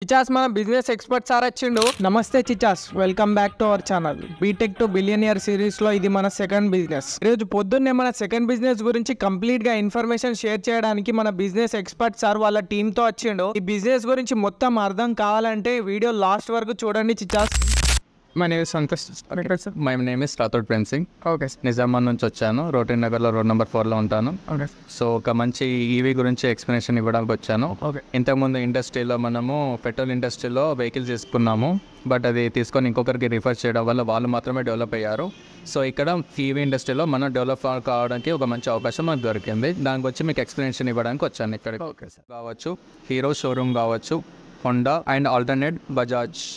చిచాస్ మన business expert sir వచ్చిండు. నమస్తే చిచాస్, welcome back to our channel. BTech to billionaire series లో ఇది మన సెకండ్ బిజినెస్. ఈరోజు పొద్దున్నే మన సెకండ్ బిజినెస్ గురించి కంప్లీట్ గా ఇన్ఫర్మేషన్ షేర్ చేయడానికి మన బిజినెస్ ఎక్స్పర్ట్ సార్ వాళ్ళ టీమ్ తో వచ్చిండు. ఈ బిజినెస్ గురించి మొత్తం అర్థం కావాలంటే వీడియో లాస్ట్ వరకు చూడండి చిచాస్. My name is Santosh. My name is Rathod Prem Singh. Okay Nizamabad నుంచి వచ్చాను. రోటరీ నగర్లో రోడ్ నెంబర్ 4లో ఉంటాను. ఓకే సో ఒక మంచి ఈవీ గురించి ఎక్స్ప్లెనేషన్ ఇవ్వడానికి వచ్చాను. ఓకే ఇంతకుముందు ఇండస్ట్రీలో మనము పెట్రోల్ ఇండస్ట్రీలో వెహికల్స్ తీసుకున్నాము. బట్ అది తీసుకొని ఇంకొకరికి రిఫర్ చేయడం వల్ల వాళ్ళు మాత్రమే డెవలప్ అయ్యారు. సో ఇక్కడ ఈవీ ఇండస్ట్రీలో మనం డెవలప్ కావడానికి ఒక మంచి అవకాశం మనకు దొరికింది. దానికి వచ్చి మీకు ఎక్స్ప్లెనేషన్ ఇవ్వడానికి వచ్చాను ఇక్కడికి. Okay sir. కావచ్చు హీరో షోరూమ్ కావచ్చు, హోండా అండ్ ఆల్టర్నేట్ బజాజ్.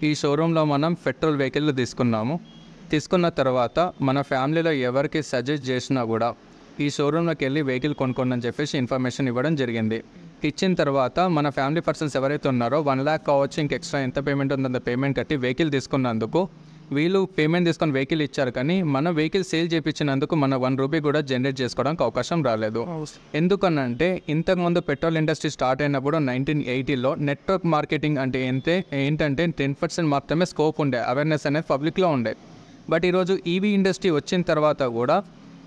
ఈ షోరూంలో మనం పెట్రోల్ వెహికల్ తీసుకున్న తర్వాత మన ఫ్యామిలీలో ఎవరికి సజెస్ట్ చేసినా కూడా ఈ షోరూంలోకి వెళ్ళి వెహికల్ కొనుక్కోండి అని చెప్పేసి ఇన్ఫర్మేషన్ ఇవ్వడం జరిగింది. ఇచ్చిన తర్వాత మన ఫ్యామిలీ పర్సన్స్ ఎవరైతే ఉన్నారో 1 lakh కావచ్చు, ఇంక ఎక్స్ట్రా ఎంత పేమెంట్ ఉందో అంత పేమెంట్ కట్టి వెహికల్ తీసుకున్నందుకు వీళ్ళు పేమెంట్ తీసుకొని వెహికల్ ఇచ్చారు. కానీ మన వెహికల్ సేల్ చేయించినందుకు మన 1 రూపీ కూడా జనరేట్ చేసుకోవడానికి అవకాశం రాలేదు. ఎందుకనంటే ఇంతకుముందు పెట్రోల్ ఇండస్ట్రీ స్టార్ట్ అయినప్పుడు 1980లో నెట్వర్క్ మార్కెటింగ్ అంటే ఏంటంటే 10% మాత్రమే స్కోప్ ఉండే, అవేర్నెస్ అనేది పబ్లిక్లో ఉండే. బట్ ఈరోజు ఈవీ ఇండస్ట్రీ వచ్చిన తర్వాత కూడా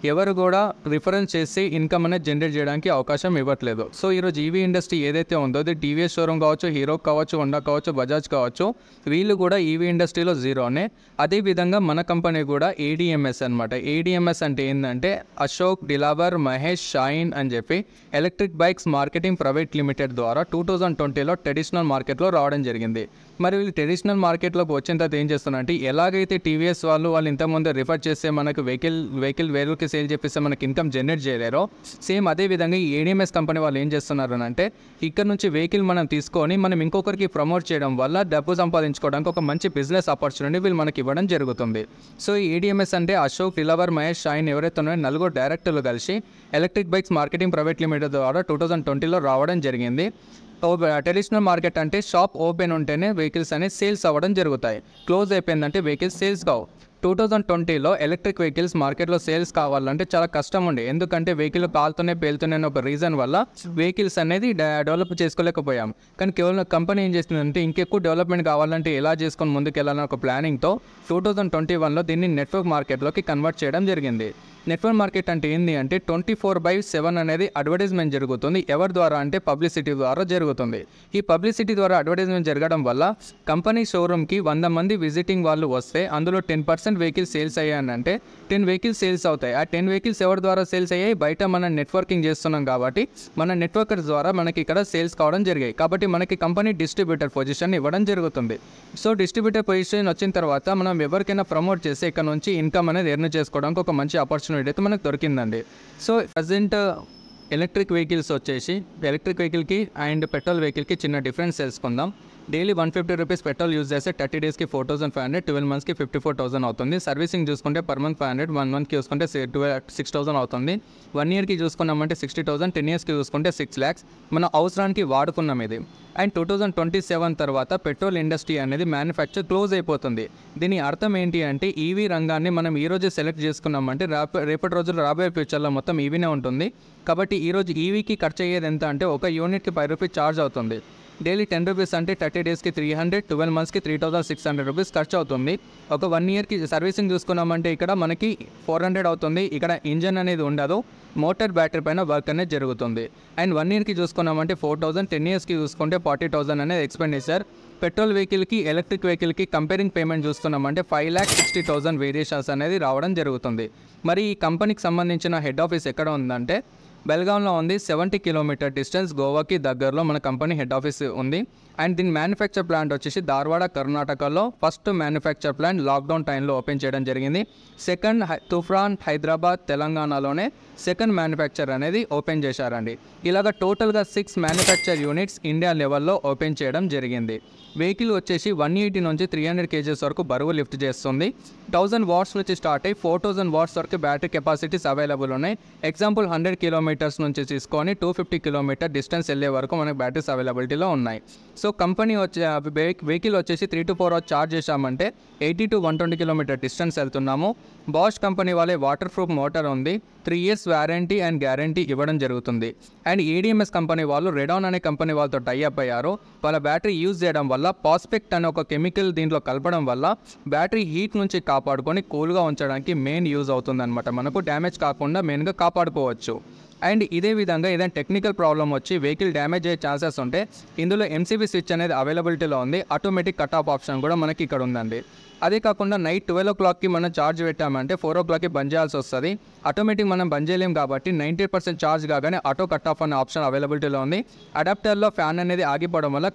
ఎవరు కూడా రిఫరెన్స్ చేసి ఇన్కమ్ అనేది జనరేట్ చేయడానికి అవకాశం ఇవ్వట్లేదు. సో ఈరోజు ఈవీ ఇండస్ట్రీ ఏదైతే ఉందో అది టీవీఎస్ షోరూమ్ కావచ్చు, హీరో కావచ్చు, హోండా కావచ్చు, బజాజ్ కావచ్చు, వీళ్ళు కూడా ఈవీ ఇండస్ట్రీలో జీరోనే. అదేవిధంగా మన కంపెనీ కూడా ఏడిఎంఎస్ అనమాట. ఏడిఎంఎస్ అంటే ఏంటంటే అశోక్ డిలావర్ మహేష్ షాయిన్ అని చెప్పి electric bikes marketing private limited ద్వారా 2020లో ట్రెడిషనల్ మార్కెట్లో రావడం జరిగింది. మరి వీళ్ళు ట్రెడిషనల్ మార్కెట్లోకి వచ్చిన తర్వాత ఏం చేస్తున్నారంటే ఎలాగైతే టీవీఎస్ వాళ్ళు ఇంతకుముందు రిఫర్ చేస్తే మనకు వెహికల్ వేరుకి సేల్ చేపిస్తే మనకి ఇన్కమ్ జనరేట్ చేయలేరో, సేమ్ అదే విధంగా ఈ ఏడిఎంఎస్ కంపెనీ వాళ్ళు ఏం చేస్తున్నారు అంటే ఇక్కడ నుంచి వెహికల్ మనం తీసుకొని మనం ఇంకొకరికి ప్రమోట్ చేయడం వల్ల డబ్బు సంపాదించుకోవడానికి ఒక మంచి బిజినెస్ ఆపర్చునిటీ వీళ్ళు మనకి ఇవ్వడం జరుగుతుంది. సో ఈ ఏడిఎంఎస్ అంటే అశోక్ డిలావర్ మహేష్ షాయిన్ ఎవరైతే ఉన్నారో 4 డైరెక్టర్లు కలిసి electric bikes marketing private limited ద్వారా 2020లో రావడం జరిగింది. ట్రెడిషనల్ మార్కెట్ అంటే షాప్ ఓపెన్ ఉంటేనే వెహికల్స్ అనేవి సేల్స్ అవ్వడం జరుగుతాయి. క్లోజ్ అయిపోయిందంటే వెహికల్స్ సేల్స్ కావు. 2020లో ఎలక్ట్రిక్ వెహికల్స్ మార్కెట్లో సేల్స్ కావాలంటే చాలా కష్టం ఉండే. ఎందుకంటే వెహికల్ కాలుతూనే పేలుతూనే ఒక రీజన్ వల్ల వెహికల్స్ అనేది డెవలప్ చేసుకోలేకపోయాం. కానీ కేవలం కంపెనీ ఏం చేస్తుందంటే ఇంకెక్కువ డెవలప్మెంట్ కావాలంటే ఎలా చేసుకొని ముందుకు వెళ్ళాలని ఒక ప్లానింగ్తో 2021లో దీన్ని నెట్వర్క్ మార్కెట్లోకి కన్వర్ట్ చేయడం జరిగింది. నెట్వర్క్ మార్కెట్ అంటే ఏంటి అంటే 24/7 అనేది అడ్వర్టైజ్మెంట్ జరుగుతుంది. ఎవరి ద్వారా అంటే పబ్లిసిటీ ద్వారా జరుగుతుంది. ఈ పబ్లిసిటీ ద్వారా అడ్వర్టైజ్మెంట్ జరగడం వల్ల కంపెనీ షోరూమ్కి 100 మంది విజిటింగ్ వాళ్ళు వస్తే అందులో 10% వెహికల్స్ సేల్స్ అయ్యానంటే 10 వెహికల్స్ సేల్స్ అవుతాయి. ఆ 10 వెహికల్స్ ఎవరి ద్వారా సేల్స్ అయ్యాయి? బయట మనం నెట్వర్కింగ్ చేస్తున్నాం కాబట్టి మన నెట్వర్కర్ ద్వారా మనకి ఇక్కడ సేల్స్ కావడం జరిగాయి. కాబట్టి మనకి కంపెనీ డిస్ట్రిబ్యూటర్ పొజిషన్ ఇవ్వడం జరుగుతుంది. సో డిస్ట్రిబ్యూటర్ పొజిషన్ వచ్చిన తర్వాత మనం ఎవరికైనా ప్రమోట్ చేస్తే ఇక్కడ నుంచి ఇన్కమ్ అనేది ఎర్న్ చేసుకోవడానికి ఒక మంచి ఆపర్చునిటీ అయితే మనకు దొరికిందండి. సో ప్రజెంట్ ఎలక్ట్రిక్ వెహికల్కి అండ్ పెట్రోల్ వెహికల్కి చిన్న డిఫరెన్స్ తెలుసుకుందాం. డైలీ 150 రూపీస్ పెట్రోల్ యూజ్ చేస్తే 30 డేస్కి 4,500, 12 మంత్స్కి 54,000 అవుతుంది. సర్వీసింగ్ చూసుకుంటే పర్ మంత్ 500, 1 మంత్కి చూసుకుంటే 6,000 అవుతుంది. 1 ఇయర్కి చూసుకున్నామంటే 60,000, 10 ఇయర్స్కి చూసుకుంటే 6 lakhs మన అవసరానికి వాడుకున్నాం ఇది. అండ్ 2027 తర్వాత పెట్రోల్ ఇండస్ట్రీ అనేది మ్యానుఫ్యాక్చర్ క్లోజ్ అయిపోతుంది. దీని అర్థం ఏంటి అంటే ఈవీ రంగాన్ని మనం ఈరోజు సెలెక్ట్ చేసుకున్నామంటే రేపటి రోజుల్లో రాబోయే ఫ్యూచర్లో మొత్తం ఈవీనే ఉంటుంది. కాబట్టి ఈరోజు ఈవీకి ఖర్చు అయ్యేది ఎంత అంటే ఒక యూనిట్కి 5 రూపీస్ ఛార్జ్ అవుతుంది. డైలీ 10 రూపీస్ అంటే 30 డేస్కి 300, 12 మంత్స్కి 3,600 రూపీస్ ఖర్చు అవుతుంది. ఒక 1 ఇయర్కి సర్వీసింగ్ చూసుకున్నామంటే ఇక్కడ మనకి 400 అవుతుంది. ఇక్కడ ఇంజన్ అనేది ఉండదు, మోటార్ బ్యాటరీ పైన వర్క్ అనేది జరుగుతుంది. అండ్ 1 ఇయర్కి చూసుకున్నామంటే 4,000, 10 ఇయర్స్కి చూసుకుంటే 40,000 అనేది ఎక్స్పెండిచర్. పెట్రోల్ వెహికల్కి ఎలక్ట్రిక్ వెహికల్కి కంపేరింగ్ పేమెంట్ చూసుకున్నామంటే 5,60,000 వేరియేషన్స్ అనేది రావడం జరుగుతుంది. మరి ఈ కంపెనీకి సంబంధించిన హెడ్ ఆఫీస్ ఎక్కడ ఉందంటే బెల్గాంలో ఉంది. 70 కిలోమీటర్ డిస్టెన్స్ గోవాకి దగ్గరలో మన కంపెనీ హెడ్ ఆఫీస్ ఉంది. అండ్ దీని మ్యానుఫ్యాక్చర్ ప్లాంట్ వచ్చేసి ధార్వాడ కర్ణాటకలో ఫస్ట్ మ్యానుఫ్యాక్చర్ ప్లాంట్ లాక్డౌన్ టైంలో ఓపెన్ చేయడం జరిగింది. సెకండ్ తుఫ్రాన్ హైదరాబాద్ తెలంగాణలోనే సెకండ్ మ్యానుఫ్యాక్చర్ అనేది ఓపెన్ చేశారండి. ఇలాగ టోటల్గా 6 మ్యానుఫ్యాక్చర్ యూనిట్స్ ఇండియా లెవెల్లో ఓపెన్ చేయడం జరిగింది. వెహికల్ వచ్చేసి 180 నుంచి 300 kgs వరకు బరువు లిఫ్ట్ చేస్తుంది. 1000 వాట్స్ నుంచి స్టార్ట్ అయ్యి 4000 వాట్స్ వరకు బ్యాటరీ కెపాసిటీస్ అవైలబుల్ ఉన్నాయి. ఎగ్జాంపుల్ 100 కిలోమీటర్స్ నుంచి తీసుకొని 250 కిలోమీటర్ డిస్టెన్స్ వెళ్ళే వరకు మనకు బ్యాటరీస్ అవైలబిలిటీలో ఉన్నాయి. సో కంపెనీ వెహికల్ వచ్చేసి 3 to 4 అవర్స్ ఛార్జ్ చేసామంటే 80 to 120 కిలోమీటర్ డిస్టెన్స్ వెళ్తున్నాము. బాష్ కంపెనీ వాళ్ళే వాటర్ ప్రూఫ్ మోటార్ ఉంది, 3 years వారంటీ అండ్ గ్యారంటీ ఇవ్వడం జరుగుతుంది. అండ్ ఏడిఎంఎస్ కంపెనీ వాళ్ళు రెడాన్ అనే కంపెనీ వాళ్ళతో టైఅప్ అయ్యారు. వాళ్ళ బ్యాటరీ యూజ్ చేయడం వల్ల పాస్పెక్ట్ అనే ఒక కెమికల్ దీంట్లో కలపడం వల్ల బ్యాటరీ హీట్ నుంచి కాపాడుకొని కూల్గా ఉంచడానికి మెయిన్ యూజ్ అవుతుంది అనమాట. మనకు డ్యామేజ్ కాకుండా మెయిన్గా కాపాడుకోవచ్చు. అండ్ ఇదే విధంగా ఏదైనా టెక్నికల్ ప్రాబ్లం వచ్చి వెహికల్ డ్యామేజ్ అయ్యే ఛాన్సెస్ ఉంటే ఇందులో ఎంసీబీ స్విచ్ అనేది అవైలబిలిటీలో ఉంది. ఆటోమేటిక్ కట్ ఆఫ్ ఆప్షన్ కూడా మనకి ఇక్కడ ఉందండి. అదే కాకుండా నైట్ 12 o'clockకి మనం ఛార్జ్ పెట్టామంటే 4 o'clockకి బంద్ చేయాల్సి వస్తుంది. ఆటోమేటిక్ మనం బంద్ చేయలేం కాబట్టి 90% ఛార్జ్ కాగానే ఆటో కట్ ఆఫ్ అనే ఆప్షన్ అవైలబిలిటీలో ఉంది. అడాప్టర్లో ఫ్యాన్ అనేది ఆగిపోవడం వల్ల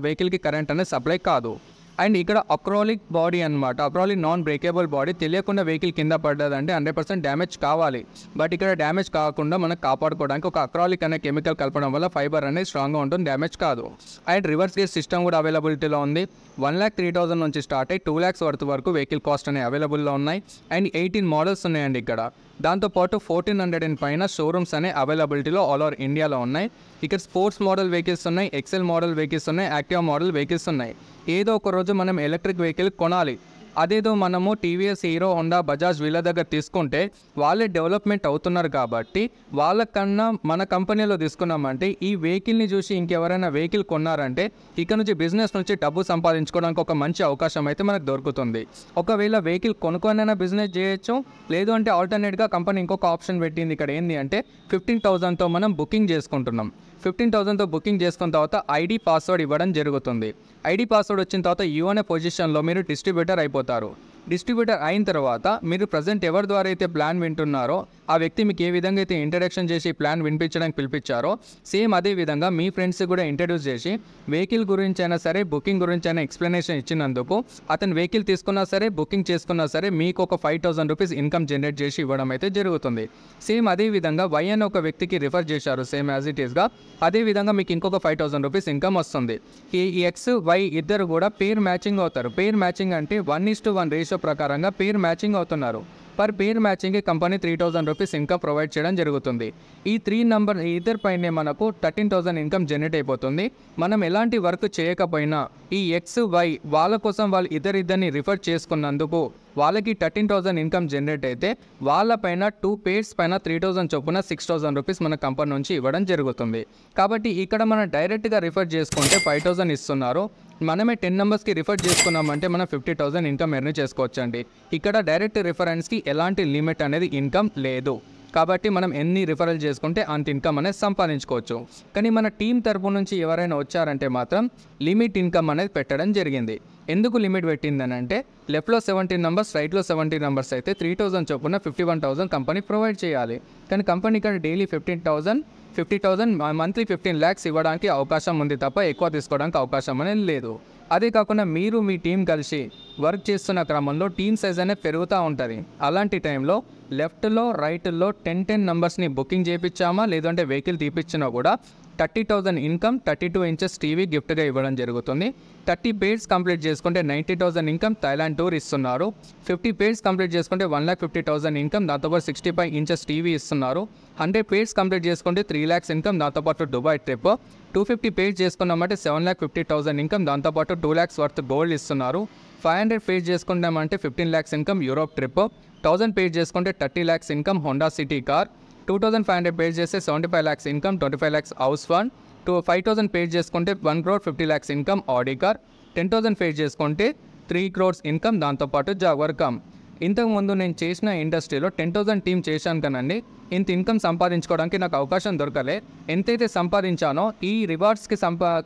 వెహికల్కి కరెంట్ అనేది సప్లై కాదు. అండ్ ఇక్కడ అక్రాలిక్ బాడీ అనమాట, అక్రాలిక్ నాన్ బ్రేకేబుల్ బాడీ. తెలియకుండా వెహికల్ కింద పడ్డదంటే 100% డ్యామేజ్ కావాలి. బట్ ఇక్కడ డ్యామేజ్ కాకుండా మనం కాపాడుకోవడానికి ఒక అక్రాలిక్ అనే కెమికల్ కలపడం వల్ల ఫైబర్ అనేది స్ట్రాంగ్గా ఉంటుంది, డ్యామేజ్ కాదు. అండ్ రివర్స్ గేర్ సిస్టమ్ కూడా అవైలబిలిటీలో ఉంది. 1,03,000 నుంచి స్టార్ట్ అయ్యి 2 lakhs వరకు వెహికల్ కాస్ట్ అనేవి అవైలబుల్లో ఉన్నాయి. అండ్ 18 మోడల్స్ ఉన్నాయండి ఇక్కడ. దాంతోపాటు 1,400 పైన షోరూమ్స్ అనే అవైలబిలిటీలో ఆల్ ఓవర్ ఇండియాలో ఉన్నాయి. ఇక్కడ స్పోర్ట్స్ మోడల్ వెహికల్స్ ఉన్నాయి, ఎక్సెల్ మోడల్ వెహికల్స్ ఉన్నాయి, యాక్టివా మోడల్ వెహికల్స్ ఉన్నాయి. ఏదో ఒక రోజు మనం ఎలక్ట్రిక్ వెహికల్ కొనాలి. అదేదో మనము టీవీఎస్, హీరో, హోండా, బజాజ్ వీళ్ళ దగ్గర తీసుకుంటే వాళ్ళే డెవలప్మెంట్ అవుతున్నారు కాబట్టి వాళ్ళకన్నా మన కంపెనీలో తీసుకున్నామంటే ఈ వెహికల్ని చూసి ఇంకెవరైనా వెహికల్ కొన్నారంటే ఇక్కడ నుంచి బిజినెస్ నుంచి డబ్బు సంపాదించుకోవడానికి ఒక మంచి అవకాశం అయితే మనకు దొరుకుతుంది. ఒకవేళ వెహికల్ కొనుక్కొనైనా బిజినెస్ చేయొచ్చు, లేదు అంటే ఆల్టర్నేట్గా కంపెనీ ఇంకొక ఆప్షన్ పెట్టింది. ఇక్కడ ఏంటి అంటే 15,000తో మనం బుకింగ్ చేసుకుంటున్నాం. 15,000తో బుకింగ్ చేసుకున్న తర్వాత ఐడి పాస్వర్డ్ ఇవ్వడం జరుగుతుంది. ఐడి పాస్వర్డ్ వచ్చిన తర్వాత యూ అనే పొజిషన్లో మీరు డిస్ట్రిబ్యూటర్ అయిపోతారు. డిస్ట్రిబ్యూటర్ అయిన తర్వాత మీరు ప్రజెంట్ ఎవరి ద్వారా అయితే ప్లాన్ వింటున్నారో ఆ వ్యక్తి మీకు ఏ విధంగా అయితే ఇంట్రడక్షన్ చేసి ప్లాన్ వినిపించడానికి పిలిపించారో సేమ్ అదే విధంగా మీ ఫ్రెండ్స్ కూడా ఇంట్రడ్యూస్ చేసి వెహికల్ గురించి అయినా సరే బుకింగ్ గురించి అయినా ఎక్స్ప్లెనేషన్ ఇచ్చినందుకు అతను వెహికల్ తీసుకున్నా సరే బుకింగ్ చేసుకున్నా సరే మీకు ఒక 5,000 రూపీస్ ఇన్కమ్ జనరేట్ చేసి ఇవ్వడం అయితే జరుగుతుంది. సేమ్ అదే విధంగా వై అనే ఒక వ్యక్తికి రిఫర్ చేశారు సేమ్ యాజ్ ఇట్ ఈస్గా, అదే విధంగా మీకు ఇంకొక 5,000 రూపీస్ ఇన్కమ్ వస్తుంది. ఈ ఎక్స్ వై ఇద్దరు కూడా పేర్ మ్యాచింగ్ అవుతారు. పేర్ మ్యాచింగ్ అంటే 1:1 రేషియో ప్రకారంగా పేర్ మ్యాచింగ్ అవుతున్నారు. పర్ పేర్ మ్యాచింగ్కి కంపెనీ 3,000 రూపీస్ ఇన్కమ్ ప్రొవైడ్ చేయడం జరుగుతుంది. ఈ 3 నంబర్ ఇద్దరు పైనే మనకు 13,000 ఇన్కమ్ జనరేట్ అయిపోతుంది. మనం ఎలాంటి వర్క్ చేయకపోయినా ఈ ఎక్స్ వై వాళ్ళ కోసం వాళ్ళు ఇద్దరిద్దరిని రిఫర్ చేసుకున్నందుకు వాళ్ళకి 13,000 ఇన్కమ్ జనరేట్ అయితే వాళ్ళపైన 2 పేర్స్ పైన 3,000 చొప్పున 6,000 రూపీస్ మన కంపెనీ నుంచి ఇవ్వడం జరుగుతుంది. కాబట్టి ఇక్కడ మనం డైరెక్ట్గా రిఫర్ చేసుకుంటే 5,000 ఇస్తున్నారు. మనమే 10 నంబర్స్కి రిఫర్ చేసుకున్నామంటే మనం 50,000 ఇన్కమ్ ఎర్న్ చేసుకోవచ్చండి. ఇక్కడ డైరెక్ట్ రిఫరెన్స్కి ఎలాంటి లిమిట్ అనేది ఇన్కమ్ లేదు. కాబట్టి మనం ఎన్ని రిఫరల్ చేసుకుంటే అంత ఇన్కమ్ అనేది సంపాదించుకోవచ్చు. కానీ మన టీం తరపు నుంచి ఎవరైనా వచ్చారంటే మాత్రం లిమిట్ ఇన్కమ్ అనేది పెట్టడం జరిగింది. ఎందుకు లిమిట్ పెట్టిందని అంటే లెఫ్ట్లో 17 నంబర్స్, రైట్లో 17 నంబర్స్ అయితే 3,000 చొప్పున 51,000 కంపెనీ ప్రొవైడ్ చేయాలి. కానీ కంపెనీ ఇక్కడ డైలీ 50,000 మంత్లీ 15 lakhs ఇవ్వడానికి అవకాశం ఉంది తప్ప ఎక్కువ తీసుకోవడానికి అవకాశం అనేది లేదు. అదే కాకుండా మీరు మీ టీం కలిసి వర్క్ చేస్తున్న క్రమంలో టీమ్ సైజ్ అనేది పెరుగుతూ ఉంటుంది. అలాంటి టైంలో లెఫ్ట్లో రైట్లో 10 నంబర్స్ని బుకింగ్ చేయించామా లేదంటే వెహికల్ తీపిచ్చినా కూడా 30,000 ఇన్కమ్ 32 inches టీవీ గిఫ్ట్గా ఇవ్వడం జరుగుతుంది. 30 పేర్స్ కంప్లీట్ చేసుకుంటే 90,000 ఇన్కమ్ థైలాండ్ టూర్ ఇస్తున్నారు. 50 పేర్స్ కంప్లీట్ చేసుకుంటే 1,50,000 ఇన్కమ్, దాంతోపాటు 65 inches టీవీ ఇస్తున్నారు. 100 పేర్స్ కంప్లీట్ చేసుకుంటే 3 lakhs ఇన్కమ్, దాంతోపాటు దుబాయ్ ట్రిప్. 250 పేర్స్ చేసుకున్నామంటే 7,50,000 ఇన్కమ్, దాంతోపాటు 2 lakhs వర్త్ గోల్డ్ ఇస్తున్నారు. 500 పేర్స్ చేసుకున్నామంటే 15 lakhs income Europe trip. 1000 pairs చేసుకుంటే 30 lakhs income Honda city car. 2,500 page చేస్తే 75 lakhs income, 25 lakhs house fund. 5,000 page చేసుకుంటే 1,50 lakhs income Audi car. 10,000 page చేసుకుంటే 3 crores income, దాంతోపాటు Jaguar come. ఇంతకుముందు నేను చేసిన ఇండస్ట్రీలో 10,000 టీమ్ చేశాను కనండి, ఇంత ఇన్కమ్ సంపాదించుకోవడానికి నాకు అవకాశం దొరకలే. ఎంతైతే సంపాదించానో ఈ రివార్డ్స్కి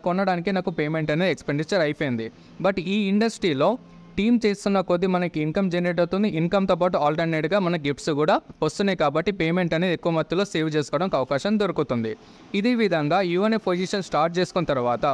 కొనడానికి నాకు పేమెంట్ అనేది ఎక్స్పెండిచర్ అయిపోయింది. బట్ ఈ ఇండస్ట్రీలో టీమ్ చేస్తున్న కొద్దీ మనకి ఇన్కమ్ జనరేట్ అవుతుంది. ఇన్కమ్తో పాటు ఆల్టర్నేట్గా మన గిఫ్ట్స్ కూడా వస్తున్నాయి కాబట్టి పేమెంట్ అనేది ఎక్కువ మొత్తంలో సేవ్ చేసుకోవడానికి అవకాశం దొరుకుతుంది. ఇదే విధంగా యూఎన్ఏ పొజిషన్ స్టార్ట్ చేసుకున్న తర్వాత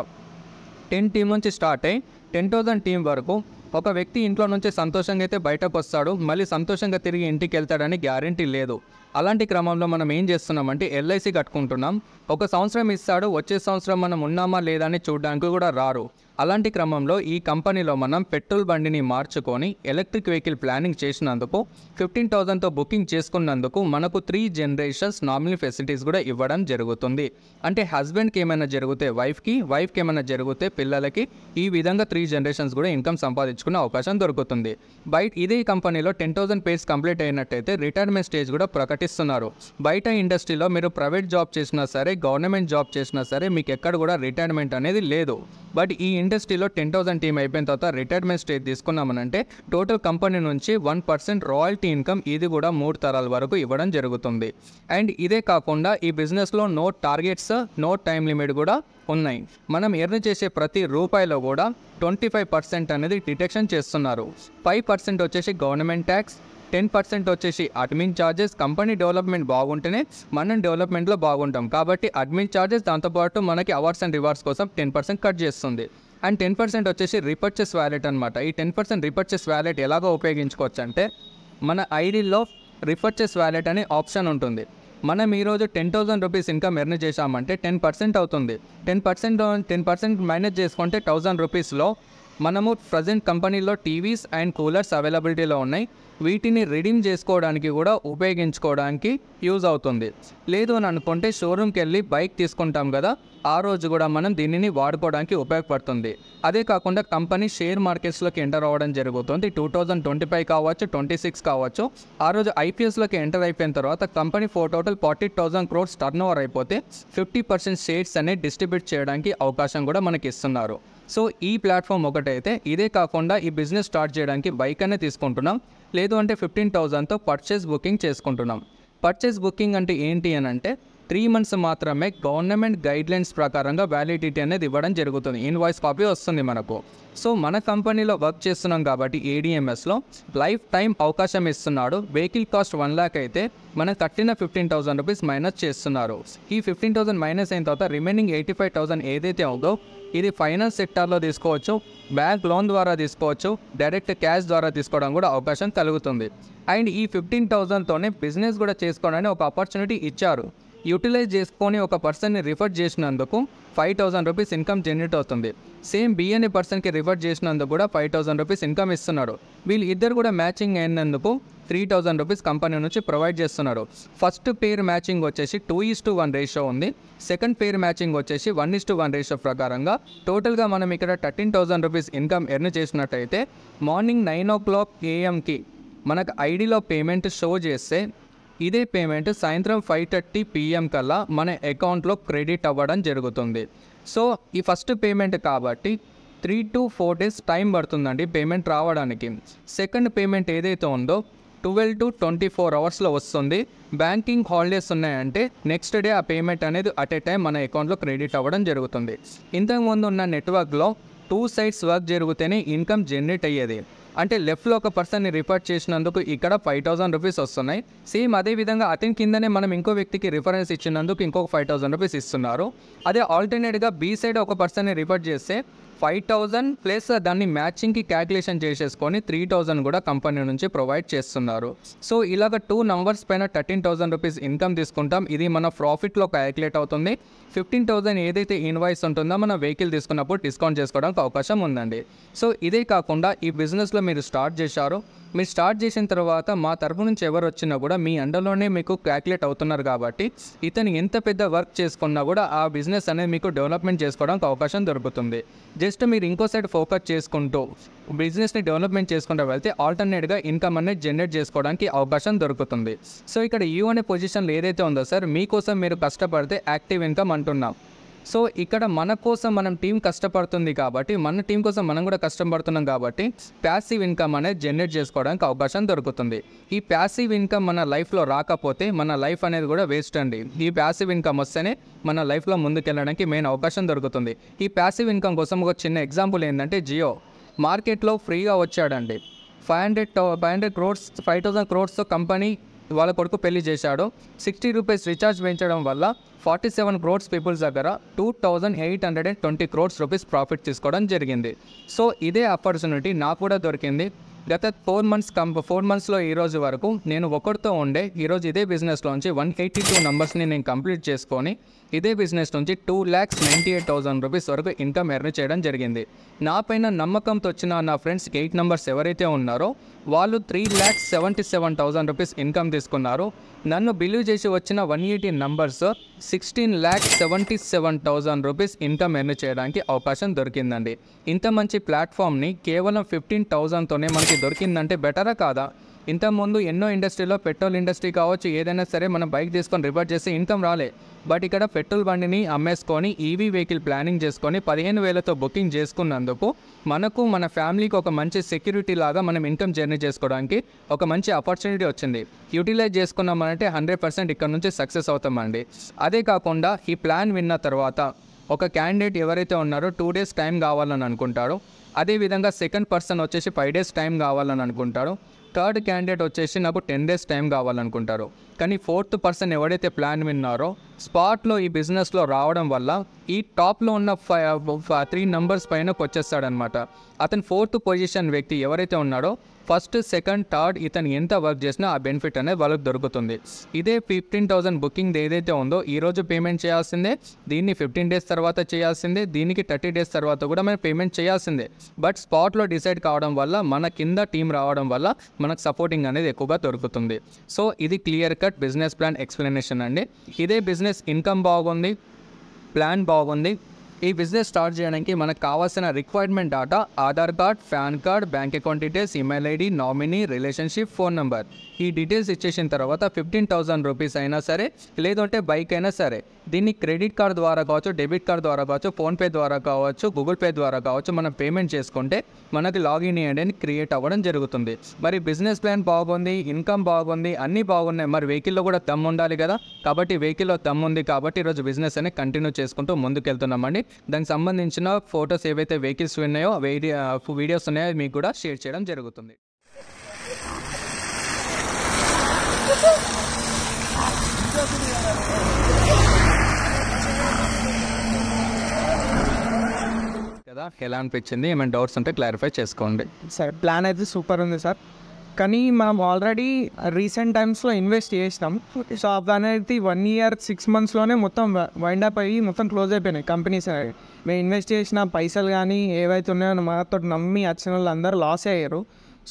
10 టీం నుంచి స్టార్ట్ అయ్యి 10,000 టీం వరకు ఒక వ్యక్తి ఇంట్లో నుంచి సంతోషంగా అయితే బయటకు వస్తాడు, మళ్ళీ సంతోషంగా తిరిగి ఇంటికి వెళ్తాడని గ్యారంటీ లేదు. అలాంటి క్రమంలో మనం ఏం చేస్తున్నామంటే ఎల్ఐసి కట్టుకుంటున్నాం. ఒక సంవత్సరం ఇస్తాడు, వచ్చే సంవత్సరం మనం ఉన్నామా లేదా అని చూడడానికి కూడా రారు. అలాంటి క్రమంలో ఈ కంపెనీలో మనం పెట్రోల్ బండిని మార్చుకొని ఎలక్ట్రిక్ వెహికల్ ప్లానింగ్ చేసినందుకు 15,000తో బుకింగ్ చేసుకున్నందుకు మనకు 3 జనరేషన్స్ నామినల్ ఫెసిలిటీస్ కూడా ఇవ్వడం జరుగుతుంది. అంటే హస్బెండ్కి ఏమైనా జరిగితే వైఫ్కి ఏమైనా జరిగితే పిల్లలకి, ఈ విధంగా 3 జనరేషన్స్ కూడా ఇన్కమ్ సంపాదించుకునే అవకాశం దొరుకుతుంది. బయట ఇదే కంపెనీలో 10,000 పేస్ కంప్లీట్ అయినట్టయితే రిటైర్మెంట్ స్టేజ్ కూడా ప్రకటిస్తున్నారు. బయట ఇండస్ట్రీలో మీరు ప్రైవేట్ జాబ్ చేసినా సరే, గవర్నమెంట్ జాబ్ చేసినా సరే మీకు ఎక్కడ కూడా రిటైర్మెంట్ అనేది లేదు. బట్ ఈ ఇండస్ట్రీలో 10,000 టీమ్ అయిపోయిన తర్వాత రిటైర్మెంట్ స్టేజ్ తీసుకున్నామనంటే టోటల్ కంపెనీ నుంచి 1% రాయల్టీ ఇన్కమ్ ఇది కూడా 3 తరాల వరకు ఇవ్వడం జరుగుతుంది. అండ్ ఇదే కాకుండా ఈ బిజినెస్లో no targets, no time limit కూడా ఉన్నాయి. మనం ఎర్న్ చేసే ప్రతి రూపాయిలో కూడా 25% అనేది డిటెక్షన్ చేస్తున్నారు. 5% వచ్చేసి గవర్నమెంట్ ట్యాక్స్, 10% వచ్చేసి అడ్మిన్ ఛార్జెస్. కంపెనీ డెవలప్మెంట్ బాగుంటేనే మనం డెవలప్మెంట్లో బాగుంటాం కాబట్టి అడ్మిన్ ఛార్జెస్, దాంతోపాటు మనకి అవార్డ్స్ అండ్ రివార్డ్స్ కోసం 10% కట్ చేస్తుంది. అండ్ 10% వచ్చేసి రీపర్చేస్ వ్యాలెట్ అనమాట. ఈ 10% రీపర్చేస్ వ్యాలెట్ ఎలాగో ఉపయోగించుకోవచ్చు అంటే మన ఐడీలో రీపర్చేస్ వ్యాలెట్ అనే ఆప్షన్ ఉంటుంది. మనం ఈరోజు 10,000 రూపీస్ ఇన్కమ్ ఎర్న్ చేసామంటే 10% అవుతుంది. 10% మైనస్ చేసుకుంటే 1,000 రూపీస్లో మనము ప్రజెంట్ కంపెనీలో టీవీస్ అండ్ కూలర్స్ అవైలబిలిటీలో ఉన్నాయి. వీటిని రిడీమ్ చేసుకోవడానికి కూడా ఉపయోగించుకోవడానికి యూజ్ అవుతుంది. లేదు అని అనుకుంటే షోరూమ్కి వెళ్ళి బైక్ తీసుకుంటాం కదా, ఆ రోజు కూడా మనం దీనిని వాడుకోవడానికి ఉపయోగపడుతుంది. అదే కాకుండా కంపెనీ షేర్ మార్కెట్స్లోకి ఎంటర్ అవ్వడం జరుగుతుంది. 2025 కావచ్చు, 26 కావచ్చు. ఆ రోజు ఐపీఎస్లోకి ఎంటర్ అయిపోయిన తర్వాత company total 40,000 crores turn over అయిపోతే 50% షేర్స్ అనేది డిస్ట్రిబ్యూట్ చేయడానికి అవకాశం కూడా మనకి ఇస్తున్నారు. సో ఈ ప్లాట్ఫామ్ ఒకటైతే, ఇదే కాకుండా ఈ బిజినెస్ స్టార్ట్ చేయడానికి బైక్ అనే తీసుకుంటున్నాం. లేదు అంటే 15,000తో పర్చేస్ బుకింగ్ చేసుకుంటున్నాం. పర్చేస్ బుకింగ్ అంటే ఏంటి అని అంటే 3 months మాత్రమే గవర్నమెంట్ గైడ్లైన్స్ ప్రకారంగా వ్యాలిడిటీ అనేది ఇవ్వడం జరుగుతుంది. ఇన్వాయిస్ కాపీ వస్తుంది మనకు. సో మన కంపెనీలో వర్క్ చేస్తున్నాం కాబట్టి ADMSలో లైఫ్ టైం అవకాశం ఇస్తున్నాడు. వెహికల్ కాస్ట్ 1 lakh అయితే మనం కట్టిన 15,000 రూపీస్ మైనస్ చేస్తున్నారు. ఈ 15,000 మైనస్ అయిన తర్వాత రిమైనింగ్ 85,000 ఏదైతే ఉందో ఇది ఫైనాన్స్ సెక్టార్లో తీసుకోవచ్చు, బ్యాంక్ లోన్ ద్వారా తీసుకోవచ్చు, డైరెక్ట్ క్యాష్ ద్వారా తీసుకోవడం కూడా అవకాశం కలుగుతుంది. అండ్ ఈ 15,000తోనే బిజినెస్ కూడా చేసుకోవడానికి ఒక ఆపర్చునిటీ ఇచ్చారు. యూటిలైజ్ చేసుకొని ఒక పర్సన్ని రిఫర్ చేసినందుకు 5,000 రూపీస్ ఇన్కమ్ జనరేట్ అవుతుంది. సేమ్ బి అనే పర్సన్కి రిఫర్ చేసినందుకు కూడా 5,000 రూపీస్ ఇన్కమ్ ఇస్తున్నాడు. వీళ్ళు ఇద్దరు కూడా మ్యాచింగ్ అయినందుకు 3,000 రూపీస్ కంపెనీ నుంచి ప్రొవైడ్ చేస్తున్నారు. ఫస్ట్ పేర్ మ్యాచింగ్ వచ్చేసి 2:1 రేషియో ఉంది. సెకండ్ పేర్ మ్యాచింగ్ వచ్చేసి 1:1 రేషియో ప్రకారంగా టోటల్గా మనం ఇక్కడ 13,000 రూపీస్ ఇన్కమ్ ఎర్న్ చేసినట్టయితే మార్నింగ్ 9 o'clock AM మనకు ఐడిలో పేమెంట్ షో చేస్తే ఇదే పేమెంట్ సాయంత్రం 5:30 PM కల్లా మన అకౌంట్లో క్రెడిట్ అవ్వడం జరుగుతుంది. సో ఈ ఫస్ట్ పేమెంట్ కాబట్టి 3 to 4 days టైం పడుతుందండి పేమెంట్ రావడానికి. సెకండ్ పేమెంట్ ఏదైతే ఉందో 12 to 24 అవర్స్లో వస్తుంది. బ్యాంకింగ్ హాలిడేస్ ఉన్నాయంటే నెక్స్ట్ డే ఆ పేమెంట్ అనేది అట్ ఏ టైం మన అకౌంట్లో క్రెడిట్ అవ్వడం జరుగుతుంది. ఇంతకుముందు ఉన్న నెట్వర్క్లో 2 sides వర్క్ జరిగితేనే ఇన్కమ్ జనరేట్ అయ్యేది. అంటే లెఫ్ట్లో ఒక పర్సన్ని రిఫర్ చేసినందుకు ఇక్కడ 5,000 రూపీస్ వస్తున్నాయి. సేమ్ అదేవిధంగా అతని కిందనే మనం ఇంకో వ్యక్తికి రిఫరెన్స్ ఇచ్చినందుకు ఇంకొక 5,000 రూపీస్ ఇస్తున్నారు. అదే ఆల్టర్నేట్గా బీ సైడ్ ఒక పర్సన్ని రిఫర్ చేస్తే 5,000 ప్లస్ దాన్ని మ్యాచింగ్కి క్యాల్కులేషన్ చేసేసుకొని 3,000 కూడా కంపెనీ నుంచి ప్రొవైడ్ చేస్తున్నారు. సో ఇలాగ 2 numbers పైన 13,000 రూపీస్ ఇన్కమ్ తీసుకుంటాం. ఇది మన ప్రాఫిట్లో క్యాల్కులేట్ అవుతుంది. 15,000 ఏదైతే ఇన్వాయిస్ ఉంటుందో మన వెహికల్ తీసుకున్నప్పుడు డిస్కౌంట్ చేసుకోవడానికి అవకాశం ఉందండి. సో ఇదే కాకుండా ఈ బిజినెస్లో మీరు స్టార్ట్ చేశారు. మీరు స్టార్ట్ చేసిన తర్వాత మా తరపు నుంచి ఎవరు వచ్చినా కూడా మీ అండర్లోనే మీకు క్యాల్కులేట్ అవుతున్నారు కాబట్టి ఇతను ఎంత పెద్ద వర్క్ చేసుకున్నా కూడా ఆ బిజినెస్ అనేది మీకు డెవలప్మెంట్ చేసుకోవడానికి అవకాశం దొరుకుతుంది. జస్ట్ మీరు ఇంకో సైడ్ ఫోకస్ చేసుకుంటూ బిజినెస్ని డెవలప్మెంట్ చేసుకుంటూ వెళ్తే ఆల్టర్నేట్గా ఇన్కమ్ అనేది జనరేట్ చేసుకోవడానికి అవకాశం దొరుకుతుంది. సో ఇక్కడ యూ అనే పొజిషన్లో ఏదైతే ఉందో సార్, మీకోసం మీరు కష్టపడితే యాక్టివ్ ఇన్కమ్ అంటున్నాం. సో ఇక్కడ మన కోసం మనం టీం కష్టపడుతుంది కాబట్టి, మన టీం కోసం మనం కూడా కష్టపడుతున్నాం కాబట్టి ప్యాసివ్ ఇన్కమ్ అనేది జనరేట్ చేసుకోవడానికి అవకాశం దొరుకుతుంది. ఈ ప్యాసివ్ ఇన్కమ్ మన లైఫ్లో రాకపోతే మన లైఫ్ అనేది కూడా వేస్ట్ అండి. ఈ ప్యాసివ్ ఇన్కమ్ వస్తేనే మన లైఫ్లో ముందుకెళ్ళడానికి మెయిన్ అవకాశం దొరుకుతుంది. ఈ ప్యాసివ్ ఇన్కమ్ కోసం ఒక చిన్న ఎగ్జాంపుల్ ఏంటంటే జియో మార్కెట్లో ఫ్రీగా వచ్చాడండి. 500 crores 5,000 crores కంపెనీ వాళ్ళ కొడుకు పెళ్లి చేశాడు. 60 రూపీస్ రీఛార్జ్ పెంచడం వల్ల 47 crores పీపుల్స్ దగ్గర 2,820 crores రూపీస్ ప్రాఫిట్ తీసుకోవడం జరిగింది. సో ఇదే ఆపర్చునిటీ నాకు కూడా దొరికింది. గత 4 మంత్స్లో ఈ రోజు వరకు నేను ఒకరితో ఉండే ఈరోజు ఇదే బిజినెస్లోంచి 182 నంబర్స్ని నేను కంప్లీట్ చేసుకొని ఇదే బిజినెస్ నుంచి 2,98,000 రూపీస్ వరకు ఇన్కమ్ ఎర్న్ చేయడం జరిగింది. నా పైన నమ్మకంతో వచ్చిన నా ఫ్రెండ్స్ 8 నంబర్స్ ఎవరైతే ఉన్నారో వాళ్ళు 3,77,000 రూపీస్ ఇన్కమ్ తీసుకున్నారు. నన్ను బిలీవ్ చేసి వచ్చిన 180 నంబర్స్ 16,77,000 రూపీస్ ఇన్కమ్ ఎర్న్ చేయడానికి అవకాశం దొరికిందండి. ఇంత మంచి ప్లాట్ఫామ్ని కేవలం 15,000తోనే మనకి దొరికిందంటే బెటరా కాదా? ఇంతకుముందు ఎన్నో ఇండస్ట్రీలో పెట్రోల్ ఇండస్ట్రీ కావచ్చు, ఏదైనా సరే మనం బైక్ తీసుకొని రివర్స్ చేస్తే ఇన్కమ్ రాలే. బట్ ఇక్కడ పెట్రోల్ బండిని అమ్మేసుకొని ఈవీ వెహికల్ ప్లానింగ్ చేసుకొని 15,000తో బుకింగ్ చేసుకున్నందుకు మనకు మన ఫ్యామిలీకి ఒక మంచి సెక్యూరిటీ లాగా మనం ఇన్కమ్ జర్నీ చేసుకోవడానికి ఒక మంచి ఆపర్చునిటీ వచ్చింది. యూటిలైజ్ చేసుకున్నామంటే 100% ఇక్కడ నుంచి సక్సెస్ అవుతామండి. అదే కాకుండా ఈ ప్లాన్ విన్న తర్వాత ఒక క్యాండిడేట్ ఎవరైతే ఉన్నారో 2 days టైం కావాలని అనుకుంటారో, అదేవిధంగా సెకండ్ పర్సన్ వచ్చేసి 5 days టైం కావాలని అనుకుంటారో, థర్డ్ క్యాండిడేట్ వచ్చేసి నాకు 10 days టైం కావాలనుకుంటారు. కానీ 4th పర్సన్ ఎవరైతే ప్లాన్ విన్నారో స్పాట్లో ఈ బిజినెస్లో రావడం వల్ల ఈ టాప్లో ఉన్న 3 నంబర్స్ పైనకు వచ్చేస్తాడనమాట. అతను 4th పొజిషన్ వ్యక్తి ఎవరైతే ఉన్నాడో ఫస్ట్, సెకండ్, థర్డ్ ఇతను ఎంత వర్క్ చేసినా ఆ బెనిఫిట్ అనేది వాళ్ళకి దొరుకుతుంది. ఇదే 15,000 బుకింగ్ ఏదైతే ఉందో ఈరోజు పేమెంట్ చేయాల్సిందే, దీన్ని 15 days తర్వాత చేయాల్సిందే, దీనికి 30 days తర్వాత కూడా మనం పేమెంట్ చేయాల్సిందే. బట్ స్పాట్లో డిసైడ్ కావడం వల్ల మన కింద టీం రావడం వల్ల మనకు సపోర్టింగ్ అనేది ఎక్కువగా దొరుకుతుంది. సో ఇది clear cut business plan explanation అండి. ఇదే బిజినెస్ ఇన్కమ్ బాగుంది, ప్లాన్ బాగుంది. ఈ బిజినెస్ స్టార్ట్ చేయడానికి మనకు కావాల్సిన requirement data Aadhaar card, pan card, bank account details, email ID, nominee, relationship, phone number. ఈ డీటెయిల్స్ ఇచ్చేసిన తర్వాత 15,000 రూపీస్ అయినా సరే, లేదంటే బైక్ అయినా సరే, దీన్ని క్రెడిట్ కార్డ్ ద్వారా కావచ్చు, డెబిట్ కార్డ్ ద్వారా కావచ్చు, ఫోన్పే ద్వారా కావచ్చు, గూగుల్ పే ద్వారా కావచ్చు మనం పేమెంట్ చేసుకుంటే మనకి లాగిన్ అనేది క్రియేట్ అవ్వడం జరుగుతుంది. మరి బిజినెస్ ప్లాన్ బాగుంది, ఇన్కమ్ బాగుంది, అన్నీ బాగున్నాయి. మరి వెహికల్లో కూడా దమ్ ఉండాలి కదా. కాబట్టి వెహికల్లో దమ్ ఉంది కాబట్టి ఈరోజు బిజినెస్ అనేది కంటిన్యూ చేసుకుంటూ ముందుకెళ్తున్నామండి. దానికి సంబంధించిన ఫొటోస్ ఏవైతే వెహికల్స్ ఉన్నాయో వీడియోస్ ఉన్నాయో మీకు కూడా షేర్ చేయడం జరుగుతుంది. కదా, ఎలా అనిపించింది? ఏమైనా డౌట్స్ ఉంటే క్లారిఫై చేసుకోండి. సార్ ప్లాన్ అయితే సూపర్ ఉంది సార్. కానీ మనం ఆల్రెడీ రీసెంట్ టైమ్స్లో ఇన్వెస్ట్ చేసినాం. సో అవన్నీ 1 year 6 monthsలోనే మొత్తం వైండ్ అప్ అయ్యి మొత్తం క్లోజ్ అయిపోయినాయి కంపెనీస్ అనేవి. మేము ఇన్వెస్ట్ చేసిన పైసలు కానీ ఏవైతే ఉన్నాయో మాతో నమ్మి వచ్చిన వాళ్ళు అందరూ లాస్ అయ్యారు.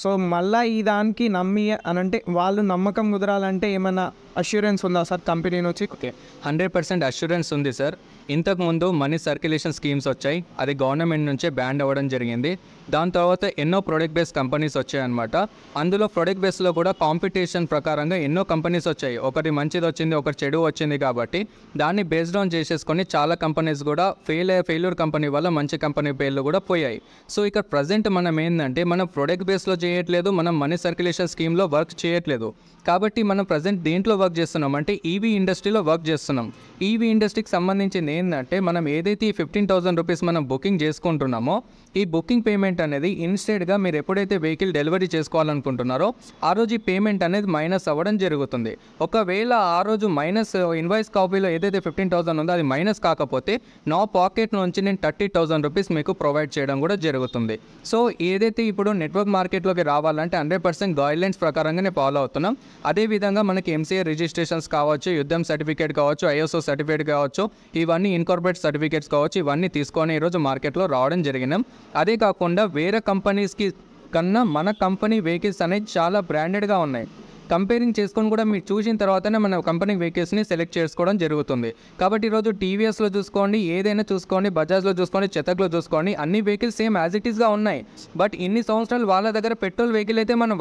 సో మళ్ళీ ఈ దానికి నమ్మి అనంటే వాళ్ళు నమ్మకం కుదరాలంటే ఏమైనా అష్యూరెన్స్ ఉందా సార్ కంపెనీ నుంచి? ఓకే, 100% అష్యూరెన్స్ ఉంది సార్. ఇంతకుముందు మనీ సర్క్యులేషన్ స్కీమ్స్ వచ్చాయి, అది గవర్నమెంట్ నుంచే బ్యాన్ అవ్వడం జరిగింది. దాని తర్వాత ఎన్నో ప్రొడక్ట్ బేస్డ్ కంపెనీస్ వచ్చాయన్నమాట. అందులో ప్రొడక్ట్ బేస్లో కూడా కాంపిటీషన్ ప్రకారంగా ఎన్నో కంపెనీస్ వచ్చాయి. ఒకటి మంచిది వచ్చింది, ఒకటి చెడు వచ్చింది. కాబట్టి దాన్ని బేస్డ్ ఆన్ చేసేసుకొని చాలా కంపెనీస్ కూడా ఫెయిల్యూర్ కంపెనీ వల్ల మంచి కంపెనీ పేర్లు కూడా పోయాయి. సో ఇక్కడ ప్రజెంట్ మనం ఏంటంటే మనం ప్రొడక్ట్ బేస్లో చేయట్లేదు, మనం మనీ సర్క్యులేషన్ స్కీమ్లో వర్క్ చేయట్లేదు. కాబట్టి మనం ప్రజెంట్ దేంట్లో వర్క్ చేస్తున్నాం అంటే ఈవీ ఇండస్ట్రీలో వర్క్ చేస్తున్నాం. ఈవీ ఇండస్ట్రీకి సంబంధించింది ఏంటంటే మనం ఏదైతే ఈ 15,000 రూపీస్ మనం బుకింగ్ చేసుకుంటున్నామో ఈ బుకింగ్ పేమెంట్ అనేది ఇన్స్టెడ్గా మీరు ఎప్పుడైతే వెహికల్ డెలివరీ చేసుకోవాలనుకుంటున్నారో ఆ రోజు ఈ పేమెంట్ అనేది మైనస్ అవ్వడం జరుగుతుంది. ఒకవేళ ఆ రోజు మైనస్ ఇన్వాయిస్ కాపీలో ఏదైతే 15,000 ఉందో అది మైనస్ కాకపోతే నా పాకెట్ నుంచి నేను 30,000 రూపీస్ మీకు ప్రొవైడ్ చేయడం కూడా జరుగుతుంది. సో ఏదైతే ఇప్పుడు నెట్వర్క్ మార్కెట్లోకి రావాలంటే 100% గైడ్లైన్స్ ప్రకారంగానే ఫాలో అవుతున్నాం. అదేవిధంగా మనకి ఎంసీఏ రిజిస్ట్రేషన్స్ కావచ్చు, యుద్ధం సర్టిఫికేట్ కావచ్చు, ఐఎస్ఓ సర్టిఫికేట్ కావచ్చు, ఇవన్నీ ఇన్కార్పొరేట్ సర్టిఫికేట్స్ కావచ్చు, ఇవన్నీ తీసుకొని ఈరోజు మార్కెట్లో రావడం జరిగినాం. అదే కాకుండా వేరే కంపెనీస్కి కన్నా మన కంపెనీ వెహికల్స్ అనేవి చాలా బ్రాండెడ్గా ఉన్నాయి. కంపేరింగ్ చేసుకొని కూడా మీరు చూసిన తర్వాతనే మన కంపెనీ వెహికల్స్ని సెలెక్ట్ చేసుకోవడం జరుగుతుంది. కాబట్టి ఈరోజు టీవీఎస్లో చూసుకోండి, ఏదైనా చూసుకోండి, బజాజ్లో చూసుకోండి, చెతక్లో చూసుకోండి, అన్ని వెహికల్స్ సేమ్ యాజ్ ఇట్ ఈస్గా ఉన్నాయి. బట్ ఇన్ని సంవత్సరాలు వాళ్ళ దగ్గర పెట్రోల్ వెహికల్ అయితే మనం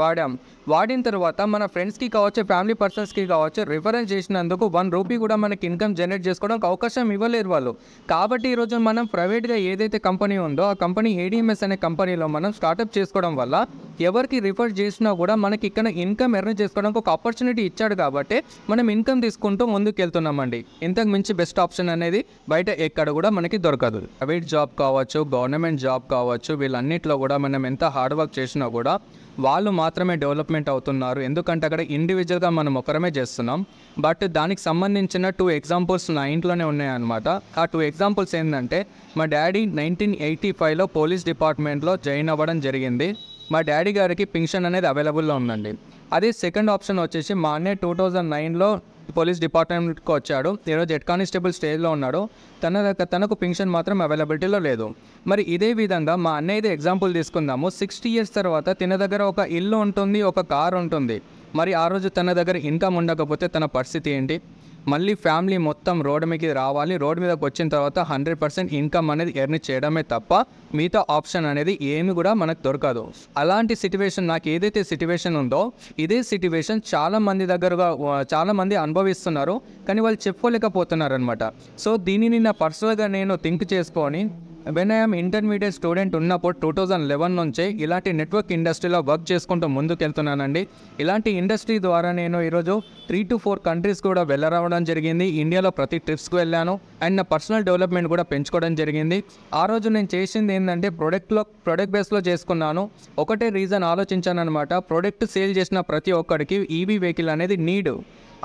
వాడిన తర్వాత మన ఫ్రెండ్స్కి కావచ్చు, ఫ్యామిలీ పర్సన్స్కి కావచ్చు రిఫరెన్స్ చేసినందుకు 1 రూపీ కూడా మనకి ఇన్కమ్ జనరేట్ చేసుకోవడానికి అవకాశం ఇవ్వలేరు వాళ్ళు. కాబట్టి ఈరోజు మనం ప్రైవేట్గా ఏదైతే కంపెనీ ఉందో ఆ కంపెనీ ఏడీఎంఎస్ అనే కంపెనీలో మనం స్టార్ట్అప్ చేసుకోవడం వల్ల ఎవరికి రిఫర్ చేసినా కూడా మనకి ఇక్కడ ఇన్కమ్ ఎర్న్ చేసుకోవడానికి ఒక ఆపర్చునిటీ ఇచ్చాడు. కాబట్టి మనం ఇన్కమ్ తీసుకుంటూ ముందుకు వెళ్తున్నామండి. ఇంతకు మించి బెస్ట్ ఆప్షన్ అనేది బయట ఎక్కడ కూడా మనకి దొరకదు. ప్రైవేట్ జాబ్ కావచ్చు, గవర్నమెంట్ జాబ్ కావచ్చు, వీళ్ళన్నింటిలో కూడా మనం ఎంత హార్డ్ వర్క్ చేసినా కూడా వాళ్ళు మాత్రమే డెవలప్మెంట్ అవుతున్నారు. ఎందుకంటే అక్కడ ఇండివిజువల్గా మనం ఒకరమే చేస్తున్నాం. బట్ దానికి సంబంధించిన 2 ఎగ్జాంపుల్స్ నా ఇంట్లోనే ఉన్నాయన్నమాట. ఆ 2 ఎగ్జాంపుల్స్ ఏంటంటే మా డాడీ 1985లో పోలీస్ డిపార్ట్మెంట్లో జాయిన్ అవ్వడం జరిగింది. మా డాడీ గారికి పింఛన్ అనేది అవైలబుల్లో ఉందండి. అదే సెకండ్ ఆప్షన్ వచ్చేసి మా అన్నయ్య 2009లో పోలీస్ డిపార్ట్మెంట్కి వచ్చాడు. ఈరోజు హెడ్ కానిస్టేబుల్ స్టేజ్లో ఉన్నాడు. తనకు పింఛన్ మాత్రం అవైలబిలిటీలో లేదు. మరి ఇదే విధంగా మా అన్నయ్యది ఎగ్జాంపుల్ తీసుకుందాము. 60 ఇయర్స్ తర్వాత తన దగ్గర ఒక ఇల్లు ఉంటుంది, ఒక కార్ ఉంటుంది. మరి ఆ రోజు తన దగ్గర ఇన్కమ్ ఉండకపోతే తన పరిస్థితి ఏంటి? మళ్ళీ ఫ్యామిలీ మొత్తం రోడ్డు మీదకి రావాలి. రోడ్డు మీదకి వచ్చిన తర్వాత 100% ఇన్కమ్ అనేది ఎర్న్ చేయడమే తప్ప మిగతా ఆప్షన్ అనేది ఏమి కూడా మనకు దొరకదు. అలాంటి సిట్యువేషన్, నాకు ఏదైతే సిట్యువేషన్ ఉందో ఇదే సిట్యువేషన్ చాలామంది అనుభవిస్తున్నారు, కానీ వాళ్ళు చెప్పుకోలేకపోతున్నారు అనమాట. సో దీనిని నా పర్సనల్గా నేను థింక్ చేసుకొని వెన్ ఐఎమ్ ఇంటర్మీడియట్ స్టూడెంట్ ఉన్నప్పుడు 2011 నుంచే ఇలాంటి నెట్వర్క్ ఇండస్ట్రీలో వర్క్ చేసుకుంటూ ముందుకెళ్తున్నానండి. ఇలాంటి ఇండస్ట్రీ ద్వారా నేను ఈరోజు 3 to 4 కంట్రీస్ కూడా వెళ్ళరావడం జరిగింది. ఇండియాలో ప్రతి ట్రిప్స్కి వెళ్ళాను అండ్ నా పర్సనల్ డెవలప్మెంట్ కూడా పెంచుకోవడం జరిగింది. ఆ రోజు నేను చేసింది ఏంటంటే ప్రొడక్ట్ బేస్లో చేసుకున్నాను. ఒకటే రీజన్ ఆలోచించాను అనమాట. ప్రోడక్ట్ సేల్ చేసిన ప్రతి ఒక్కడికి ఈవీ వెహికల్ అనేది నీడ్.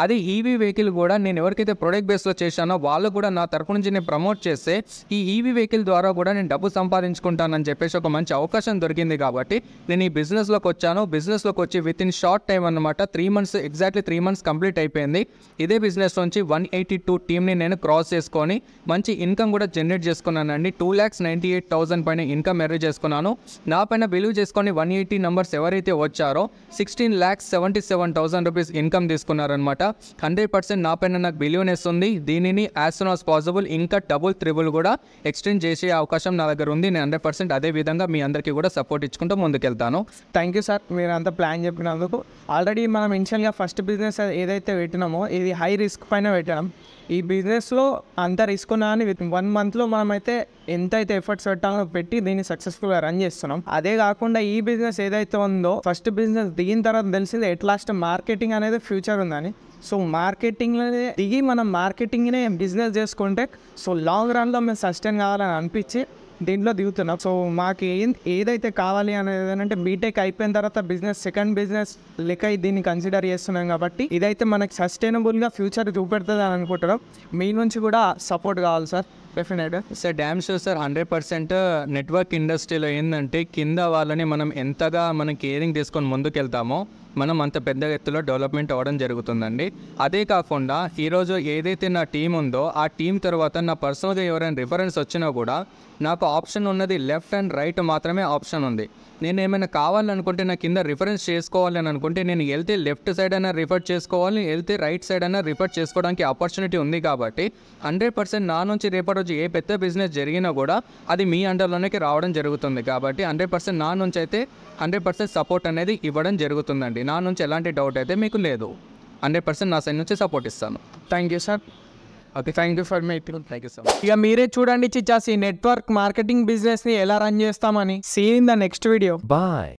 అది ఈవీ వెహికల్ కూడా నేను ఎవరికైతే ప్రొడక్ట్ బేస్లో చేశానో వాళ్ళు కూడా నా తరపు నుంచి నేను ప్రమోట్ చేస్తే ఈ ఈవీ వెహికల్ ద్వారా కూడా నేను డబ్బు సంపాదించుకుంటానని చెప్పేసి ఒక మంచి అవకాశం దొరికింది. కాబట్టి నేను ఈ బిజినెస్లోకి వచ్చాను. బిజినెస్లోకి వచ్చి విత్ ఇన్ షార్ట్ టైం అనమాట, 3 మంత్స్ కంప్లీట్ అయిపోయింది. ఇదే బిజినెస్ నుంచి 182 టీమ్ని నేను క్రాస్ చేసుకొని మంచి ఇన్కమ్ కూడా జనరేట్ చేసుకున్నానండి. 2,98,000 పైన ఇన్కమ్ ఎర్న్ చేసుకున్నాను. నా పైన బిలీవ్ చేసుకొని 180 నంబర్స్ ఎవరైతే వచ్చారో 16,77,000 రూపీస్ ఇన్కమ్ తీసుకున్నారనమాట. 100% నా పైన నాకు బిలియనెస్ ఉంది. దీనిని యాజ్ సూన్ యాజ్ పాసిబుల్ ఇంకా డబుల్ త్రిబుల్ కూడా ఎక్స్టెండ్ చేసే అవకాశం నా దగ్గర ఉంది. నేను 100% అదే విధంగా మీ అందరికీ కూడా సపోర్ట్ ఇచ్చుకుంటూ ముందుకెళ్తాను. థ్యాంక్ యూ సార్, మీరు అంత ప్లాన్ చెప్పినందుకు. ఆల్రెడీ మనం ఇనిషియల్గా ఫస్ట్ బిజినెస్ ఏదైతే పెట్టినామో ఇది హై రిస్క్ పైన పెట్టడం. ఈ బిజినెస్లో అంత రిస్క్ ఉన్నా అని విత్ 1 మంత్లో మనమైతే ఎంతైతే ఎఫర్ట్స్ పెట్టాలో పెట్టి దీన్ని సక్సెస్ఫుల్గా రన్ చేస్తున్నాం. అదే కాకుండా ఈ బిజినెస్ ఏదైతే ఉందో ఫస్ట్ బిజినెస్ దిగిన తర్వాత తెలిసింది ఎట్ లాస్ట్ మార్కెటింగ్ అనేది ఫ్యూచర్ ఉందని. సో మార్కెటింగ్లో దిగి మనం మార్కెటింగ్నే బిజినెస్ చేసుకుంటే సో లాంగ్ రన్లో మేము సస్టైన్ కావాలని అనిపించి దీంట్లో దిగుతున్నాం. సో మాకు ఏదైతే కావాలి అనేది అంటే బీటెక్ అయిపోయిన తర్వాత సెకండ్ బిజినెస్ లెక్క దీన్ని కన్సిడర్ చేస్తున్నాం. కాబట్టి ఇదైతే మనకి సస్టైనబుల్గా ఫ్యూచర్ చూపెడుతుంది అని అనుకుంటున్నాం. మీ నుంచి కూడా సపోర్ట్ కావాలి సార్. డెఫినెట్గా sir, damn sure sir. 100% network ఇండస్ట్రీలో ఏంటంటే కింద వాళ్ళని మనం ఎంతగా కేరింగ్ తీసుకొని ముందుకెళ్తామో మనం అంత పెద్ద ఎత్తులో డెవలప్మెంట్ అవ్వడం జరుగుతుందండి. అదే కాకుండా ఈరోజు ఏదైతే నా టీం ఉందో ఆ టీం తర్వాత నా పర్సనల్గా ఎవరైనా రిఫరెన్స్ వచ్చినా కూడా నాకు ఆప్షన్ ఉన్నది లెఫ్ట్ అండ్ రైట్ మాత్రమే ఆప్షన్ ఉంది. నేను ఏమైనా కావాలనుకుంటే నా కింద రిఫరెన్స్ చేసుకోవాలి అని అనుకుంటే నేను వెళ్తే లెఫ్ట్ సైడ్ అయినా రిఫర్ చేసుకోవాలి, వెళ్తే రైట్ సైడ్ అయినా రిఫర్ చేసుకోవడానికి ఆపర్చునిటీ ఉంది. కాబట్టి 100% నా నుంచి రేపటి రోజు ఏ పెద్ద బిజినెస్ జరిగినా కూడా అది మీ అండర్లోనే రావడం జరుగుతుంది. కాబట్టి 100% నా నుంచి అయితే 100% సపోర్ట్ అనేది ఇవ్వడం జరుగుతుందండి. నా నుంచి ఎలాంటి డౌట్ అయితే మీకు లేదు. 100% నా సైడ్ నుంచి సపోర్ట్ ఇస్తాను. Thank you sir. Okay, thank you for meeting. Thank you so much. ఇక మీరే చూడండి చిచ్చాస్, ఈ నెట్వర్క్ మార్కెటింగ్ బిజినెస్ని ఎలా రన్ చేస్తామని. See in the next video. Bye.